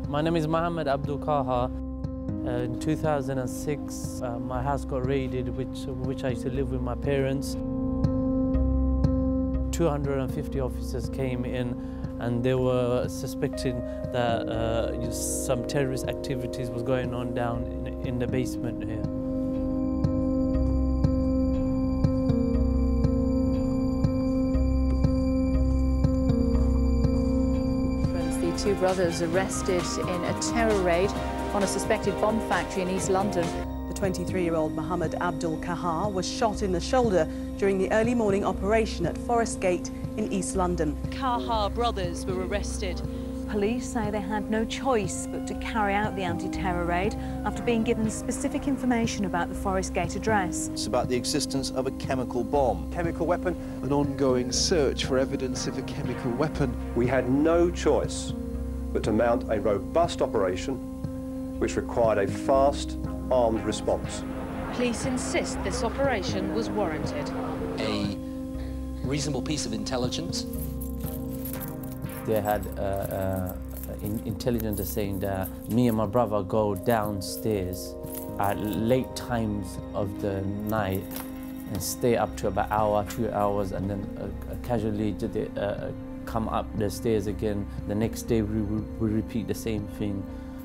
My name is Mohammed Abdol-Khahar. In 2006, my house got raided, which I used to live with my parents. 250 officers came in, and they were suspecting that some terrorist activities was going on down in the basement here. Two brothers arrested in a terror raid on a suspected bomb factory in East London. The 23-year-old Mohammed Abdol-Khahar was shot in the shoulder during the early morning operation at Forest Gate in East London. Khahar brothers were arrested. Police say they had no choice but to carry out the anti-terror raid after being given specific information about the Forest Gate address. It's about the existence of a chemical bomb. Chemical weapon. An ongoing search for evidence of a chemical weapon. We had no choice but to mount a robust operation which required a fast, armed response. Police insist this operation was warranted. A reasonable piece of intelligence. They had intelligence saying that me and my brother go downstairs at late times of the night and stay up to about an hour, 2 hours, and then casually come up the stairs again. The next day we repeat the same thing.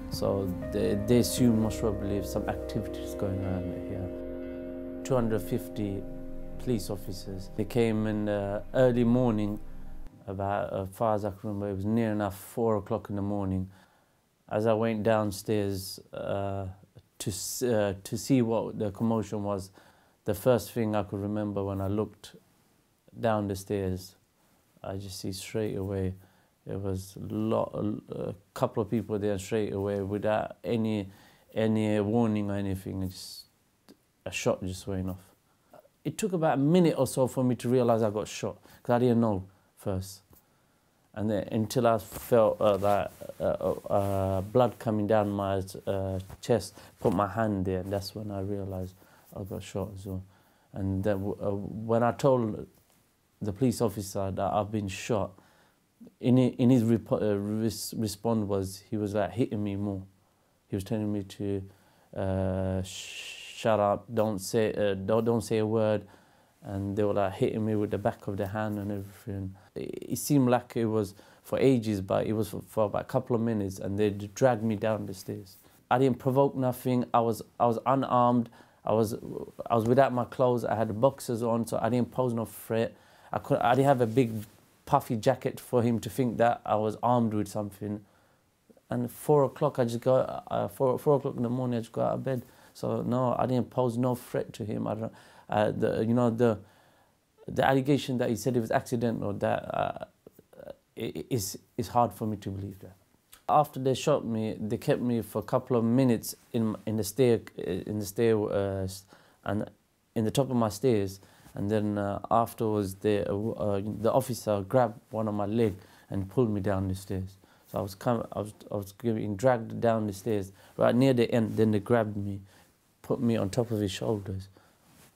So they assume most probably some activities going on here. 250 police officers. They came in the early morning, about, as far as I can remember, it was near enough 4 o'clock in the morning. As I went downstairs to see what the commotion was, the first thing I could remember when I looked down the stairs, I just see straight away, it was a couple of people there straight away without any warning or anything. A shot just went off. It took about a minute or so for me to realize I got shot, because I didn't know first. And then until I felt that blood coming down my chest, put my hand there, and that's when I realized I got shot as well. And then, when I told the police officer that I've been shot, in his response was, he was like hitting me more. He was telling me to shut up, don't say a word, and they were like hitting me with the back of the hand and everything. It seemed like it was for ages, but it was for about a couple of minutes, and they dragged me down the stairs. I didn't provoke nothing. I was unarmed. I was without my clothes. I had the boxers on, so I didn't pose no threat. I didn't have a big puffy jacket for him to think that I was armed with something. And at 4 o'clock, I just got 4 o'clock in the morning, I just got out of bed. So no, I didn't pose no threat to him. The allegation that he said it was accidental, that is hard for me to believe that. After they shot me, they kept me for a couple of minutes in the stair and in the top of my stairs. And then afterwards, the officer grabbed one of my leg and pulled me down the stairs. So I was getting dragged down the stairs. Right near the end, then they grabbed me, put me on top of his shoulders,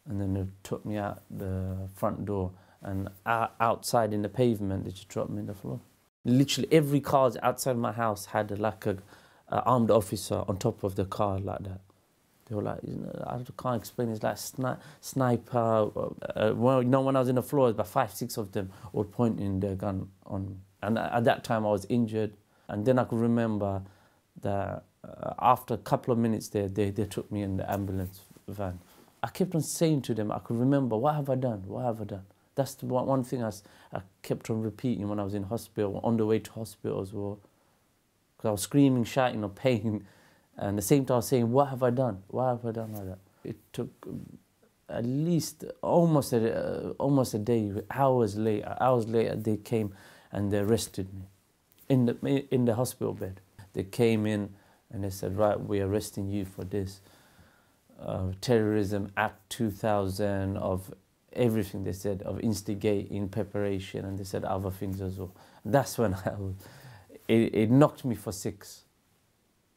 and then they took me out the front door. And outside in the pavement, they just dropped me on the floor. Literally every car outside my house had like a armed officer on top of the car like that. They were like, I can't explain. It's like sniper. Well, when I was in the floor, about 5, 6 of them were pointing their gun on me. And at that time, I was injured. And then I could remember that after a couple of minutes there, they took me in the ambulance van. I kept on saying to them, I could remember, what have I done? What have I done? That's the one thing I kept on repeating when I was in hospital, on the way to hospital as well. Because I was screaming, shouting of pain. And at the same time I was saying, what have I done? What have I done like that? It took at least almost a day, hours later they came and they arrested me in the hospital bed. They came in and they said, right, we're arresting you for this. Terrorism Act 2000, of everything they said, of instigating, preparation, and they said other things as well. That's when it knocked me for 6.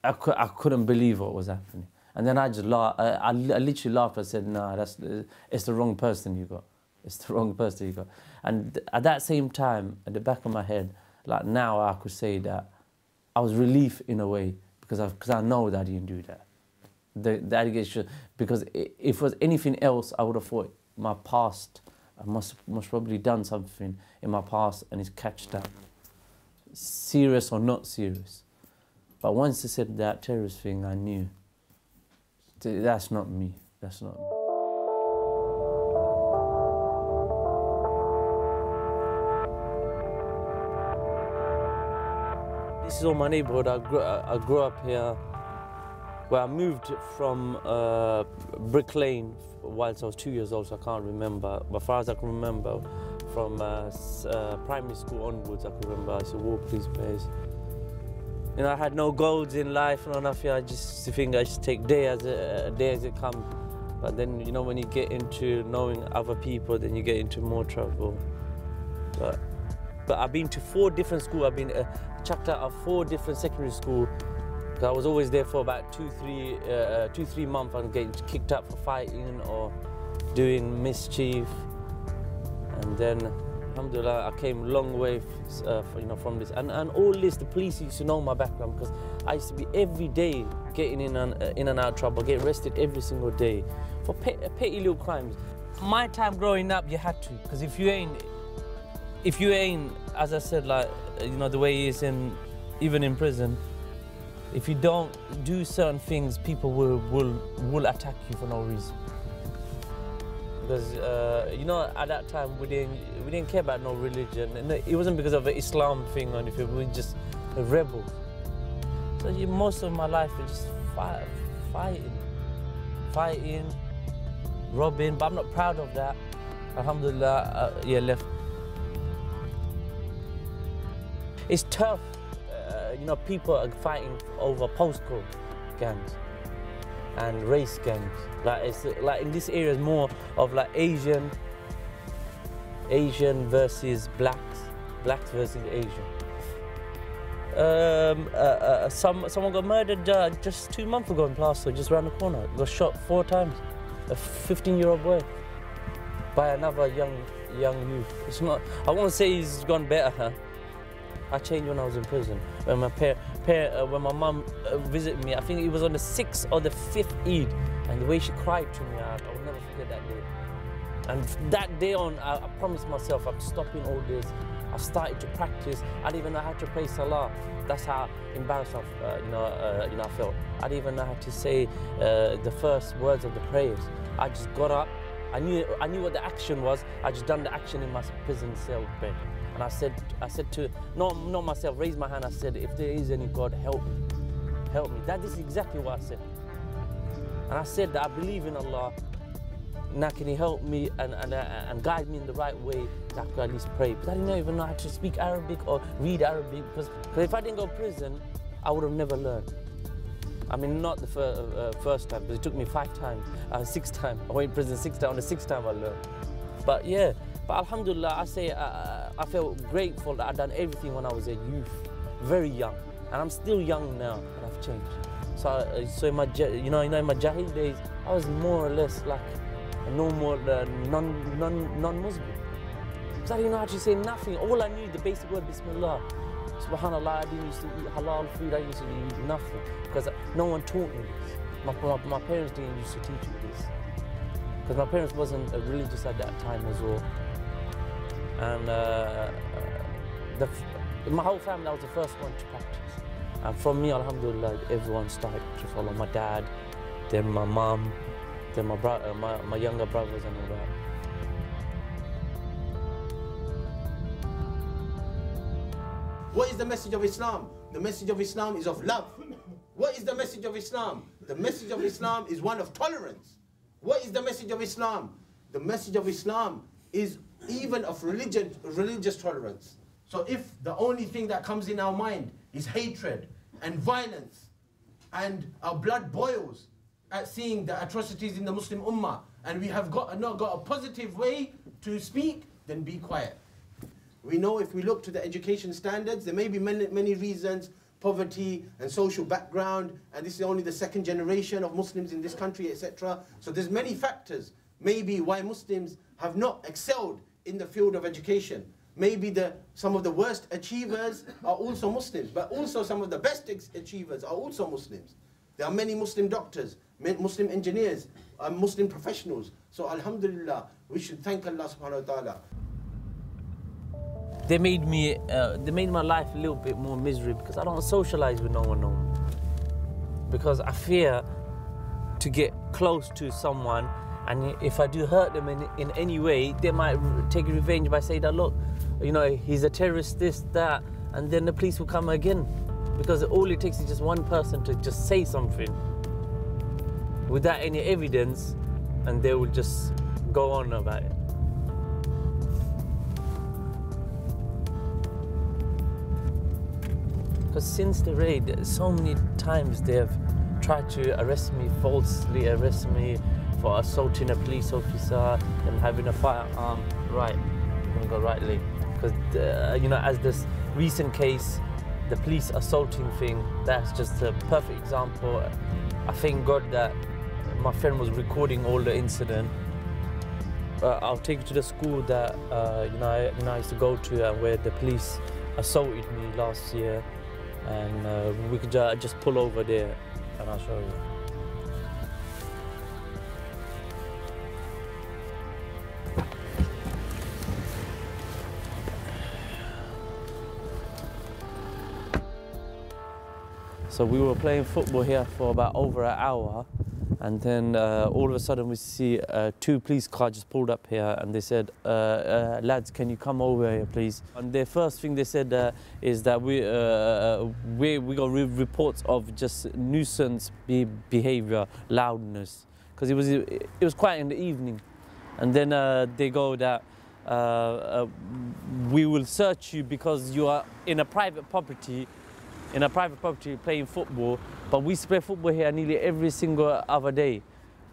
I couldn't believe what was happening. And then I just laughed. I literally laughed. I said, nah, it's the wrong person you got. it's the wrong person you got. And at that same time, at the back of my head, like now I could say that I was relieved in a way because I know that I didn't do that. The allegation, because if it was anything else, I would have thought my past, I must probably done something in my past and it's catched up. Serious or not serious. But once they said that terrorist thing, I knew that's not me. That's not me. This is all my neighborhood. I grew up here. Well, I moved from Brick Lane whilst I was 2 years old, so I can't remember. But as far as I can remember, from primary school onwards, I can remember I used to walk these places. You know, I had no goals in life, no nothing. I just think I just take day as it comes. But then, you know, when you get into knowing other people, then you get into more trouble. But I've been to 4 different schools. I've been chucked out of 4 different secondary schools. I was always there for about 2-3 months and getting kicked out for fighting or doing mischief. And then, alhamdulillah, I came a long way, from this. And all this, the police used to know my background because I used to be every day getting in and out of trouble, getting arrested every single day for petty little crimes. My time growing up, you had to, because if you ain't, as I said, like, you know, the way he is even in prison, if you don't do certain things, people will attack you for no reason. Because you know, at that time we didn't care about no religion, and it wasn't because of an Islam thing or anything. We were just rebels. So most of my life was just fighting, robbing. But I'm not proud of that. Alhamdulillah, left. It's tough. You know, people are fighting over postcode gangs and race gangs. Like it's like in this area, it's more of like Asian versus blacks versus Asian. Someone got murdered just 2 months ago in Plaster, just around the corner. Got shot 4 times. A 15-year-old boy by another young youth. It's not. I won't say he's gone better. Huh? I changed when I was in prison. When when my mum visited me, I think it was on the 6th or the 5th Eid, and the way she cried to me, I will never forget that day. And from that day on, I promised myself I'm stopping all this. I started to practice. I didn't even know how to pray Salah. That's how embarrassed I felt. I didn't even know how to say the first words of the prayers. I just got up. I knew what the action was. I just done the action in my prison cell bed. And I said to, not myself, raised my hand, I said, if there is any God, help me. Help me. That is exactly what I said. And I said that I believe in Allah. Now can He help me and guide me in the right way that I could at least pray. Because I didn't even know how to speak Arabic or read Arabic. Because if I didn't go to prison, I would have never learned. I mean, not the first time, but it took me 5 times, 6 times. I went in prison 6 times, on the 6th time I learned. But yeah. But alhamdulillah, I say I felt grateful that I'd done everything when I was a youth, very young, and I'm still young now, and I've changed. So in my in my Jahil days, I was more or less like a normal non-Muslim. Because I didn't know how to say nothing. All I knew, the basic word Bismillah. Subhanallah, I didn't used to eat halal food. I used to eat nothing because no one taught me this. My parents didn't used to teach me this because my parents wasn't religious at that time as well. And my whole family, I was the first one to practice. And from me, alhamdulillah, everyone started to follow. My dad, then my mom, then my brother, my younger brothers and all that. What is the message of Islam? The message of Islam is of love. What is the message of Islam? The message of Islam is one of tolerance. What is the message of Islam? The message of Islam is even of religious tolerance. So if the only thing that comes in our mind is hatred and violence, and our blood boils at seeing the atrocities in the Muslim Ummah, and we have not got a positive way to speak, then be quiet. We know if we look to the education standards, there may be many reasons, poverty and social background, and this is only the 2nd generation of Muslims in this country, etc. So there's many factors. maybe why Muslims have not excelled in the field of education. Maybe some of the worst achievers are also Muslims, but also some of the best achievers are also Muslims. There are many Muslim doctors, Muslim engineers, Muslim professionals. So alhamdulillah, we should thank Allah subhanahu wa ta'ala. They made my life a little bit more miserable because I don't socialize with no one no more. Because I fear to get close to someone, and if I do hurt them in any way, they might take revenge by saying that, look, you know, he's a terrorist, this, that, and then the police will come again. Because all it takes is just one person to just say something without any evidence, and they will just go on about it. Because since the raid, so many times they have tried to arrest me, falsely arrest me for assaulting a police officer and having a firearm. Right, I'm gonna go right leg. Because, you know, as this recent case, the police assaulting thing, that's just a perfect example. I thank God that my friend was recording all the incident. I'll take you to the school that I used to go to, where the police assaulted me last year, and we could just pull over there, and I'll show you. So we were playing football here for about over an hour, and then all of a sudden we see two police cars just pulled up here, and they said, lads, can you come over here, please? And the first thing they said is that we got reports of just nuisance behavior, loudness, because it was quiet in the evening. And then they go that we will search you because you are in a private property, playing football, but we play football here nearly every single other day.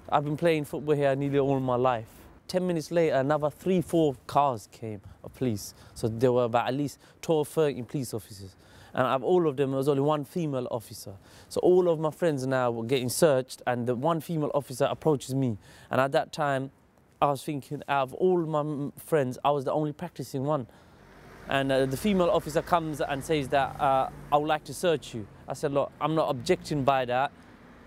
I've been playing football here nearly all my life. 10 minutes later, another 3-4 cars came of police. So there were about at least 12, 13 police officers. And out of all of them, there was only one female officer. So all of my friends now were getting searched, and the one female officer approaches me. And at that time, I was thinking, out of all my friends, I was the only practicing one. And the female officer comes and says that, I would like to search you. I said, look, I'm not objecting by that.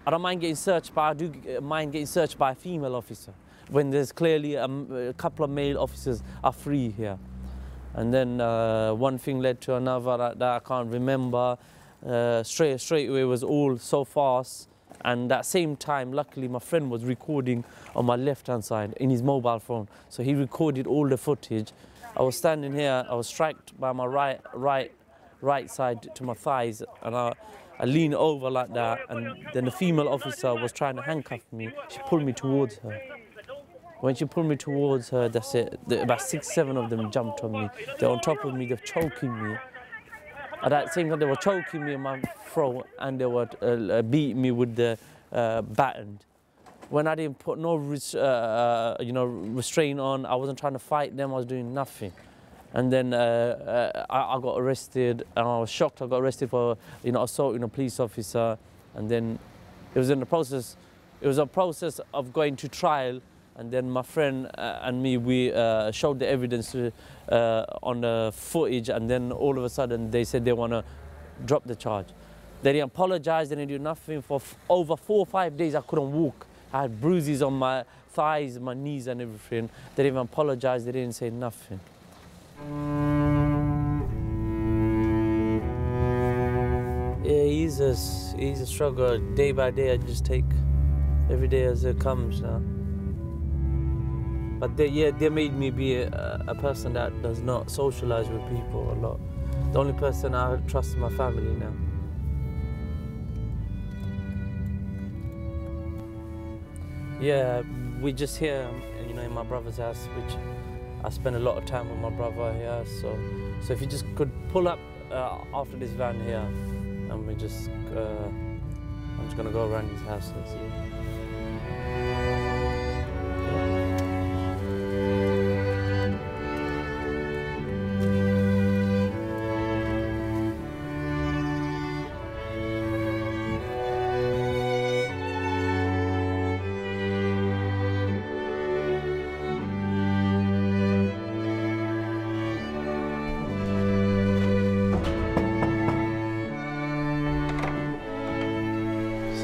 I don't mind getting searched, but I do mind getting searched by a female officer, when there's clearly a couple of male officers are free here. And then one thing led to another that I can't remember. Straight away, it was all so fast. And at the same time, luckily, my friend was recording on my left-hand side in his mobile phone. So he recorded all the footage. I was standing here, I was struck by my right side to my thighs, and I leaned over like that, and then the female officer was trying to handcuff me. She pulled me towards her. When she pulled me towards her, that's it. About 6, 7 of them jumped on me. They're on top of me, they're choking me. At that same time, they were choking me in my throat, and they were beating me with the baton. When I didn't put no restraint on, I wasn't trying to fight them, I was doing nothing. And then I got arrested, and I was shocked. I got arrested for assaulting a police officer, and then it was a process of going to trial. And then my friend and me, we showed the evidence on the footage, and then all of a sudden they said they want to drop the charge. They didn't apologize, they didn't do nothing. For over 4 or 5 days I couldn't walk. I had bruises on my thighs, my knees and everything. They didn't even apologize, they didn't say nothing. Yeah, he's a struggle. Day by day, I just take every day as it comes now. But they made me be a person that does not socialize with people a lot. The only person I trust is my family now. Yeah, we just here, in my brother's house, which I spend a lot of time with my brother here. So if you just could pull up after this van here, and I'm just gonna go around his house and see.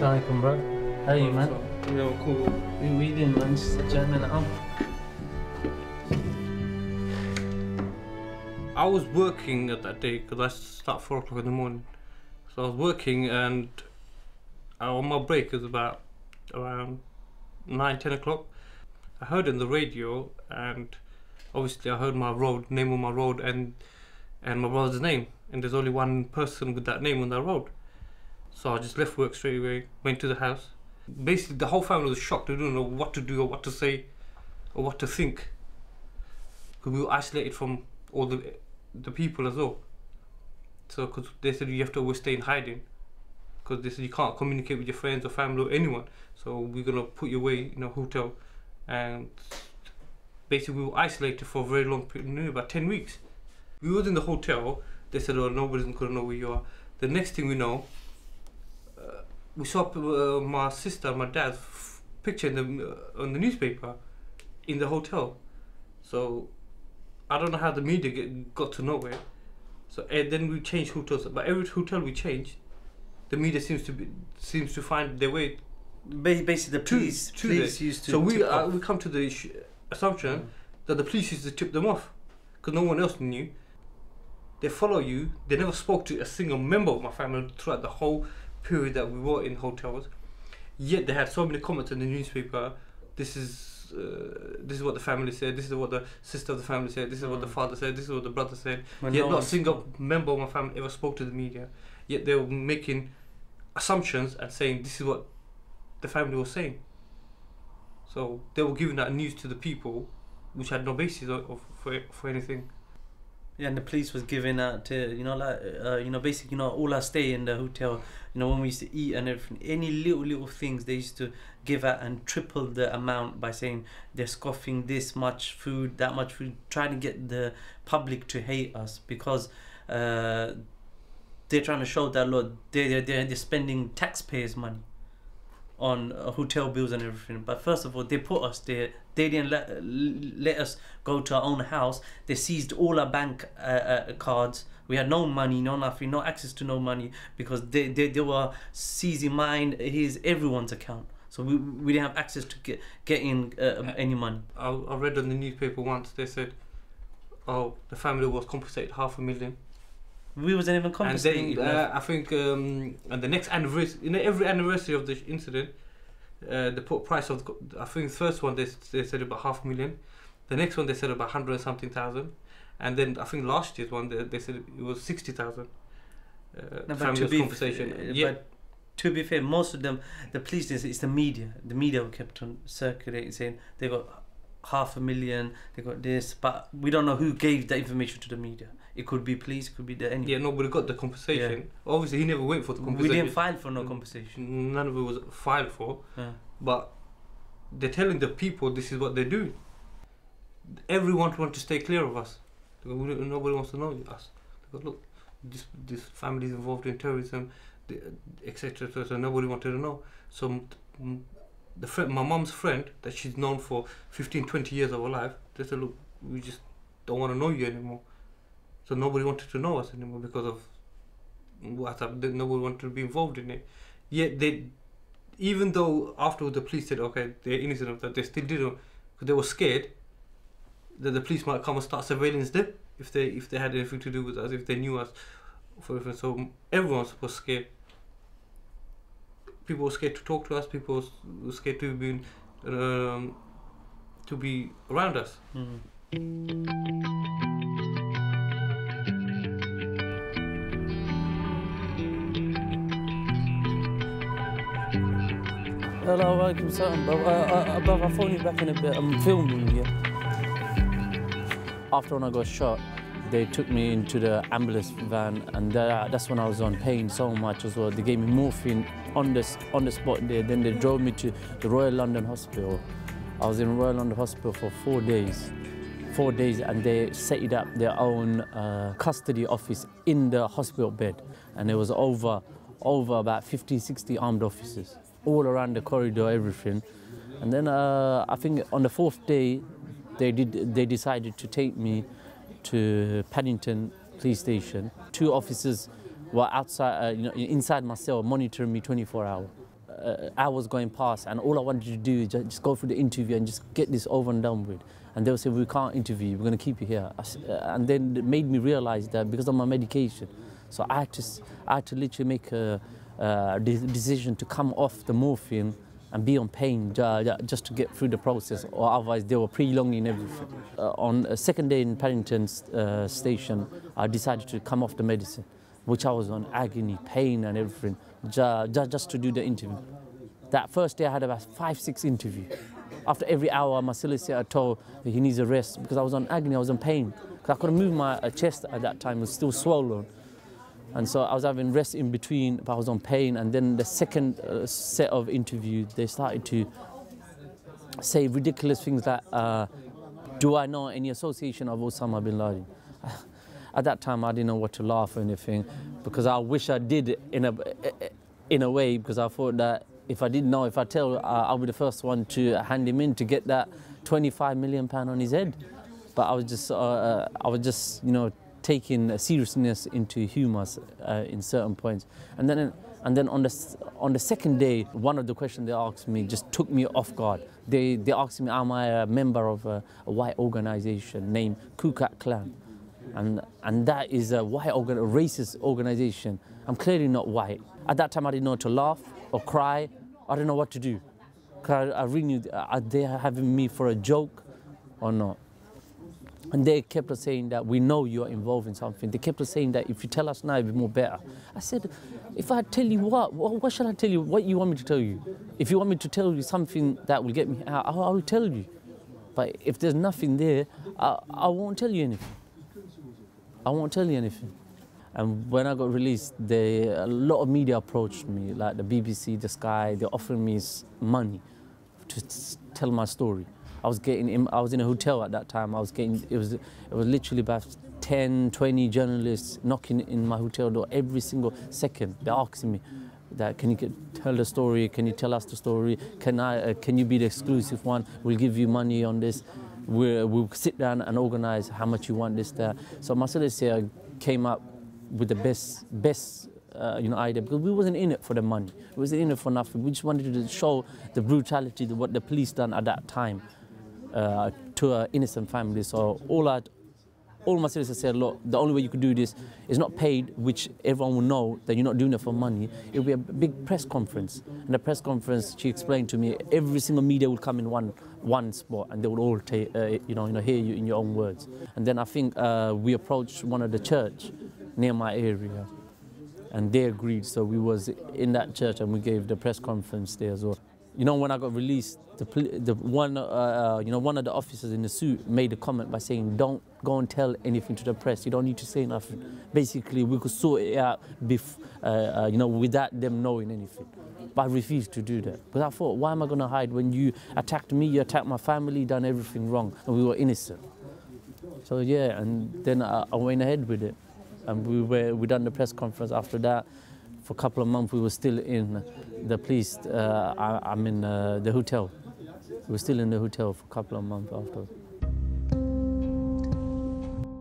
Assalamualaikum, bro. How are you, man? Yeah, cool. What are you doing, man? Just jamming out. I was working at that day because I start 4 o'clock in the morning. So I was working, and on my break it was about around 9-10 o'clock. I heard on the radio, and obviously I heard my road, name of my road, and my brother's name. And there's only one person with that name on that road. So I just left work straight away, went to the house. Basically the whole family was shocked. They didn't know what to do or what to say or what to think. Because we were isolated from all the people as well. So because they said you have to always stay in hiding. Because they said you can't communicate with your friends or family or anyone. So we're going to put you away in a hotel. And basically we were isolated for a very long period, about 10 weeks. We were in the hotel. They said, oh, nobody's going to know where you are. The next thing we know, we saw my sister and my dad's picture on the newspaper in the hotel. So I don't know how the media got to know it. So then we changed hotels. But every hotel we changed, the media seems to find their way. Basically, the police used to. So we come to the assumption that the police used to tip them off because no one else knew. They follow you. They never spoke to a single member of my family throughout the whole period that we were in hotels. Yet they had so many comments in the newspaper. This is what the family said. This is what the sister of the family said. This is what the father said. This is what the brother said. Yet not a single member of my family ever spoke to the media. Yet they were making assumptions and saying this is what the family was saying. So they were giving that news to the people, which had no basis for anything. Yeah, and the police was giving out to, basically, all our stay in the hotel, when we used to eat and everything, any little things they used to give out and triple the amount by saying they're scoffing this much food, that much food, trying to get the public to hate us because they're trying to show that, Lord, they're spending taxpayers' money on hotel bills and everything. But first of all, they put us there. They didn't let us go to our own house. They seized all our bank cards. We had no money, no nothing, no access to no money because they were seizing everyone's account. So we didn't have access to getting any money. I read on the newspaper once, they said, oh, the family was compensated $500,000. We wasn't even compensated. And I think on the next anniversary, every anniversary of the incident, they put price of, I think the first one they said about $500,000, the next one they said about 100-something thousand, and then I think last year's one they said it was 60,000. Family compensation. But to be fair, most of them, the police, it's the media. The media kept on circulating saying they got $500,000, they got this, but we don't know who gave the information to the media. It could be police, it could be any. Yeah, nobody got the compensation. Yeah. Obviously, he never went for the compensation. We didn't file for no compensation. None of it was filed for. Yeah. But they're telling the people this is what they're doing. Everyone wants to stay clear of us. Nobody wants to know us. They go, look, this family is involved in terrorism, etc. So nobody wanted to know. So my mom's friend that she's known for 15-20 years of her life, they said, look, we just don't want to know you anymore. So nobody wanted to know us anymore because of what happened. Nobody wanted to be involved in it. Yet even though afterwards the police said, okay, they're innocent of that, they still didn't, because they were scared that the police might come and start surveillance them if they had anything to do with us, if they knew us. So everyone was scared. People were scared to talk to us. People were scared to be around us. Hello, welcome, brother, I'll phone you back in a bit. I'm filming, yeah. After when I got shot, they took me into the ambulance van, and that's when I was on pain so much as well. They gave me morphine on the spot there. Then they drove me to the Royal London Hospital. I was in Royal London Hospital for 4 days. 4 days, and they set up their own custody office in the hospital bed. And there was over about 50, 60 armed officers all around the corridor, everything. And then I think on the 4th day, they decided to take me to Paddington police station. 2 officers were outside, inside my cell, monitoring me 24 hours. hours going past, and all I wanted to do is just go through the interview and just get this over and done with. And they would say, we can't interview you, we're going to keep you here. And then it made me realize that because of my medication, so I had to literally make a decision to come off the morphine and be on pain just to get through the process, or otherwise they were prolonging everything. On a second day in Paddington station, I decided to come off the medicine, which I was on agony, pain and everything, just to do the interview. That first day I had about 5-6 interviews. After every hour, my solicitor told that he needs a rest because I was on agony, I was in pain. Because I couldn't move my chest at that time, it was still swollen. And so I was having rest in between, but I was on pain. And then the second set of interviews, they started to say ridiculous things like, do I know any association of Osama bin Laden? At that time, I didn't know what to laugh or anything, because I wish I did in a way, because I thought that if I didn't know, if I tell, I'll be the first one to hand him in to get that £25 million on his head. But I was just, you know, taking seriousness into humour in certain points. And then on the second day, one of the questions they asked me just took me off guard. They asked me, am I a member of a white organisation named Ku Klux Klan? And that is a white racist organisation. I'm clearly not white. At that time, I didn't know to laugh or cry. I didn't know what to do. I really knew, are they having me for a joke or not? And they kept on saying that we know you're involved in something. They kept on saying that if you tell us now, it'll be more better. I said, if I tell you what should I tell you? What you want me to tell you? If you want me to tell you something that will get me out, I will tell you. But if there's nothing there, I won't tell you anything. I won't tell you anything. And when I got released, a lot of media approached me, like the BBC, the Sky. They're offering me money to tell my story. I was in a hotel at that time. It was literally about 10, 20 journalists knocking in my hotel door every single second. They're asking me that, can you tell the story? Can you tell us the story? Can you be the exclusive one? We'll give you money on this. We'll sit down and organize how much you want this, that. So my solicitor came up with the best idea, because we wasn't in it for the money. We wasn't in it for nothing. We just wanted to show the brutality of what the police done at that time to an innocent family. So all my solicitors said, look, the only way you could do this is not paid, which everyone will know that you're not doing it for money. It'll be a big press conference. And the press conference, she explained to me, every single media will come in one spot, and they will all hear you in your own words. And then I think we approached one of the church near my area, and they agreed. So we was in that church, and we gave the press conference there as well. You know, when I got released, one of the officers in the suit made a comment by saying, "Don't go and tell anything to the press. You don't need to say nothing." Basically, we could sort it out, without them knowing anything. But I refused to do that, because I thought, why am I going to hide when you attacked me, you attacked my family, done everything wrong, and we were innocent? So yeah, and then I went ahead with it, and we done the press conference after that. For a couple of months, we were still in the police. I'm in the hotel. We were still in the hotel for a couple of months after.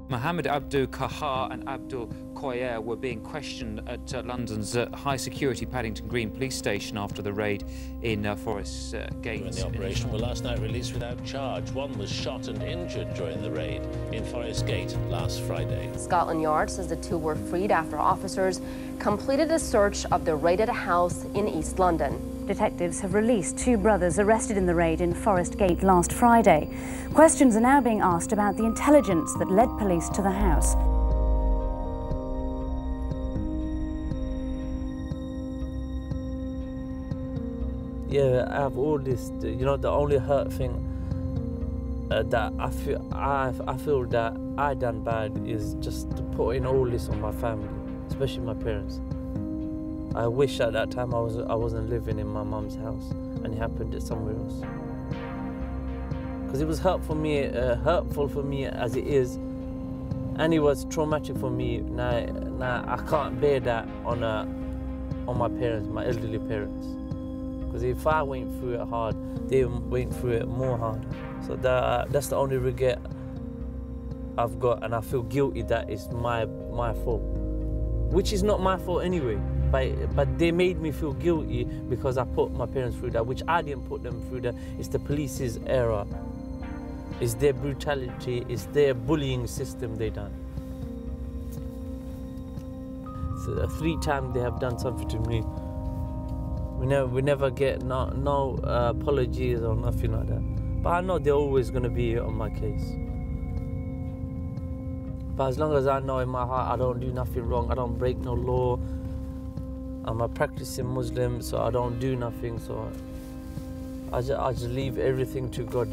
Mohammed Abdol-Khahar and Abdol-Khahar were being questioned at London's high-security Paddington Green police station after the raid in Forest Gate. During the operation were last night released without charge. One was shot and injured during the raid in Forest Gate last Friday. Scotland Yard says the two were freed after officers completed a search of the raided house in East London. Detectives have released two brothers arrested in the raid in Forest Gate last Friday. Questions are now being asked about the intelligence that led police to the house. Yeah, I have all this, the only hurt thing that I feel that I done bad is just putting all this on my family, especially my parents. I wish at that time I wasn't living in my mum's house and it happened somewhere else. Because it was hurtful for me as it is, and it was traumatic for me. Now I can't bear that on my parents, my elderly parents. Because if I went through it hard, they went through it more hard. So that's the only regret I've got, and I feel guilty that it's my fault, which is not my fault anyway. but they made me feel guilty because I put my parents through that, which I didn't put them through that. It's the police's error. It's their brutality. It's their bullying system they done. So 3 times they have done something to me. We never get no apologies or nothing like that. But I know they're always going to be on my case. But as long as I know in my heart I don't do nothing wrong, I don't break no law, I'm a practicing Muslim, so I don't do nothing, so I just leave everything to God.